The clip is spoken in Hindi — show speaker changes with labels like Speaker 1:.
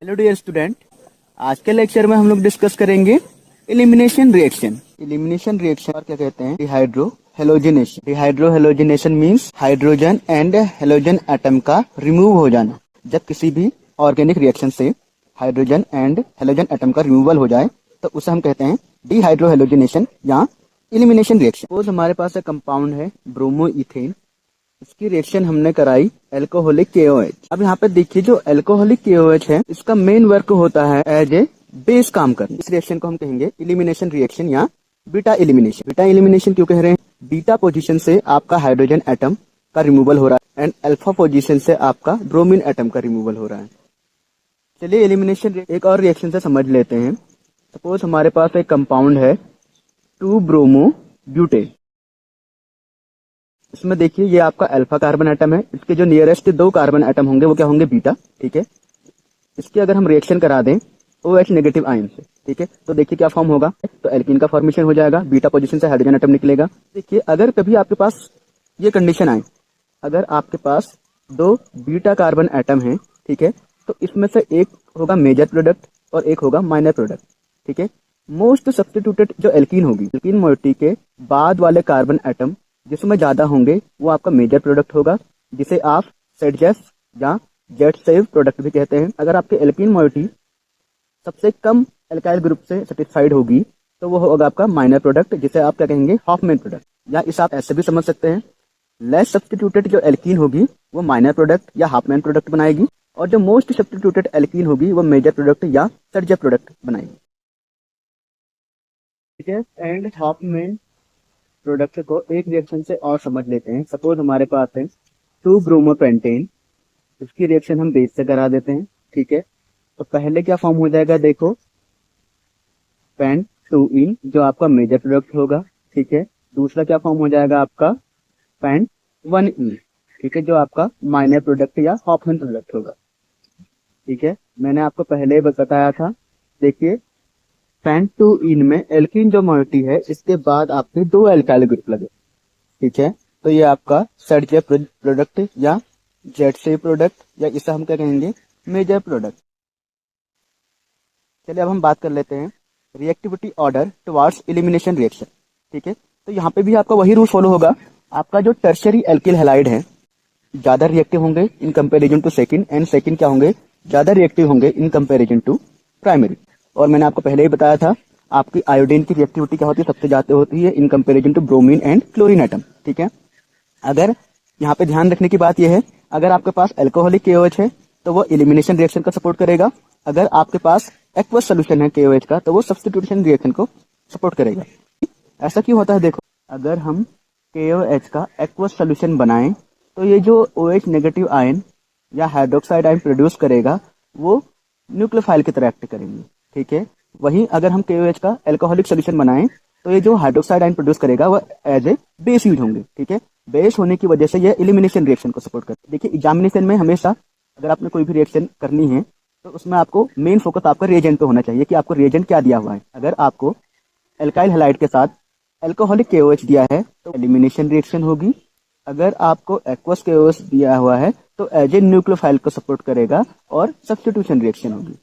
Speaker 1: हेलो डियर स्टूडेंट, आज के लेक्चर में हम लोग डिस्कस करेंगे एलिमिनेशन रिएक्शन। एलिमिनेशन रिएक्शन और क्या कहते हैं, dehydro halogenation. Dehydro halogenation means hydrogen and halogen atom का रिमूव हो जाना। जब किसी भी ऑर्गेनिक रिएक्शन से हाइड्रोजन एंड हेलोजन एटम का रिमूवल हो जाए तो उसे हम कहते हैं डिहाइड्रो हेलोजिनेशन या एलिमिनेशन रिएक्शन। सपोज हमारे पास एक कंपाउंड है ब्रोमो इथेन, इसकी रिएक्शन हमने कराई एल्कोहलिक KOH। अब यहाँ पे देखिए, जो एल्कोहलिक KOH है इसका मेन वर्क होता है एज ए बेस काम करना। इस रिएक्शन को हम कहेंगे एलिमिनेशन रिएक्शन या बीटा एलिमिनेशन। बीटा एलिमिनेशन क्यों कह रहे हैं? बीटा पोजीशन से आपका हाइड्रोजन एटम का रिमूवल हो रहा है एंड अल्फा पोजीशन से आपका ब्रोमीन एटम का रिमूवल हो रहा है। चलिए एलिमिनेशन एक और रिएक्शन से समझ लेते हैं। सपोज हमारे पास एक कंपाउंड है 2 ब्रोमो ब्यूटेन। इसमें देखिए ये आपका अल्फा कार्बन एटम है, इसके जो नियरेस्ट 2 कार्बन एटम होंगे वो क्या होंगे? बीटा। ठीक है, इसकी अगर हम रिएक्शन करा दें OH नेगेटिव आयन से, ठीक है, तो देखिए क्या फॉर्म होगा, तो एल्कीन का फॉर्मेशन हो जाएगा, बीटा पोजीशन से हाइड्रोजन एटम निकलेगा। देखिए अगर कभी आपके पास ये कंडीशन आए, अगर आपके पास 2 बीटा कार्बन एटम है, ठीक है, तो इसमें से एक होगा मेजर प्रोडक्ट और एक होगा माइनर प्रोडक्ट। ठीक है, मोस्ट सब्स्टिट्यूटेड जो एल्कीन होगी, एल्कीन मोइटी के बाद वाले कार्बन एटम जिसमें ज्यादा होंगे वो आपका मेजर प्रोडक्ट होगा, जिसे आप सेडजेस या जेट सेव प्रोडक्ट भी कहते हैं। अगर आपके एल्कीन मोइटी सबसे कम एल्काइल ग्रुप से सेटिस्फाइड होगी तो वो होगा आपका माइनर प्रोडक्ट, जिसे आप क्या कहेंगे? Hopman product. या इसे आप ऐसे भी समझ सकते हैं, लेस सब्स्टिट्यूटेड जो एल्कीन होगी वो माइनर प्रोडक्ट या हाफमैन प्रोडक्ट बनाएगी, और जो मोस्ट सब्स्टिट्यूटेड एल्कीन होगी वो मेजर प्रोडक्ट या सेडजेस प्रोडक्ट बनाएगी। ठीक है, एंड हाफमैन प्रोडक्ट को एक रिएक्शन से और समझ लेते हैं। सपोज हमारे पास है 2 ब्रोमोपेंटेन, इसकी रिएक्शन हम बेस से करा देते हैं। ठीक है, तो पहले क्या फॉर्म हो जाएगा? देखो, पेंट 2 इन जो आपका मेजर प्रोडक्ट होगा। ठीक है, दूसरा क्या फॉर्म हो जाएगा आपका? पेंट 1 इन, ठीक है, जो आपका माइनर प्रोडक्ट या हाफमैन प्रोडक्ट होगा। ठीक है, मैंने आपको पहले ही बताया था। देखिए पेंट 2 इन में एल्कीन जो मोइटी है इसके बाद आपके 2 एल्काइल ग्रुप लगे। ठीक है, तो ये आपका सेडजेस प्रोडक्ट या जेट से प्रोडक्ट, या इसे हम क्या कहेंगे? Major product. चलिए अब हम बात कर लेते हैं reactivity order towards elimination reaction. ठीक है, तो यहाँ पे भी आपका वही रूल फॉलो होगा। आपका जो टर्शियरी एल्किल हैलाइड है ज्यादा रिएक्टिव होंगे in comparison to second, and second क्या होंगे? ज्यादा रिएक्टिव होंगे इन कंपेरिजन टू प्राइमरी। और मैंने आपको पहले ही बताया था आपकी आयोडीन की रिएक्टिविटी क्या होती है? सबसे ज्यादा होती है in comparison to bromine and chlorine atom. ठीक है, अगर यहाँ पे ध्यान रखने की बात यह है, अगर आपके पास अल्कोहलिक KOH है तो वो एलिमिनेशन रिएक्शन का सपोर्ट करेगा। अगर आपके पास एक्वस सोल्यूशन है KOH का तो वो सब्स्टिट्यूशन रिएक्शन को सपोर्ट करेगा। ऐसा क्यों होता है? देखो, अगर हम KOH का एक्वस सोल्यूशन बनाएं तो ये जो OH नेगेटिव आयन या हाइड्रोक्साइड आयन प्रोड्यूस करेगा वो न्यूक्लियोफाइल की तरह एक्ट करेंगे। ठीक है, वहीं अगर हम KOH का अल्कोहलिक सोल्यूशन बनाएं तो ये जो हाइड्रोक्साइड आयन प्रोड्यूस करेगा वो एज ए बेस यूज होंगे। ठीक है, बेस होने की वजह से ये एलिमिनेशन रिएक्शन को सपोर्ट करते हैं। देखिए एग्जामिनेशन में हमेशा अगर आपने कोई भी रिएक्शन करनी है तो उसमें आपको मेन फोकस आपका रिएजेंट पे होना चाहिए कि आपको रिएजेंट क्या दिया हुआ है। अगर आपको एल्काइल हैलाइड के साथ अल्कोहलिक KOH दिया है तो एलिमिनेशन रिएक्शन होगी। अगर आपको एक्वस KOH दिया हुआ है तो एज ए न्यूक्लियोफाइल को सपोर्ट करेगा और सब्स्टिट्यूशन रिएक्शन होगी।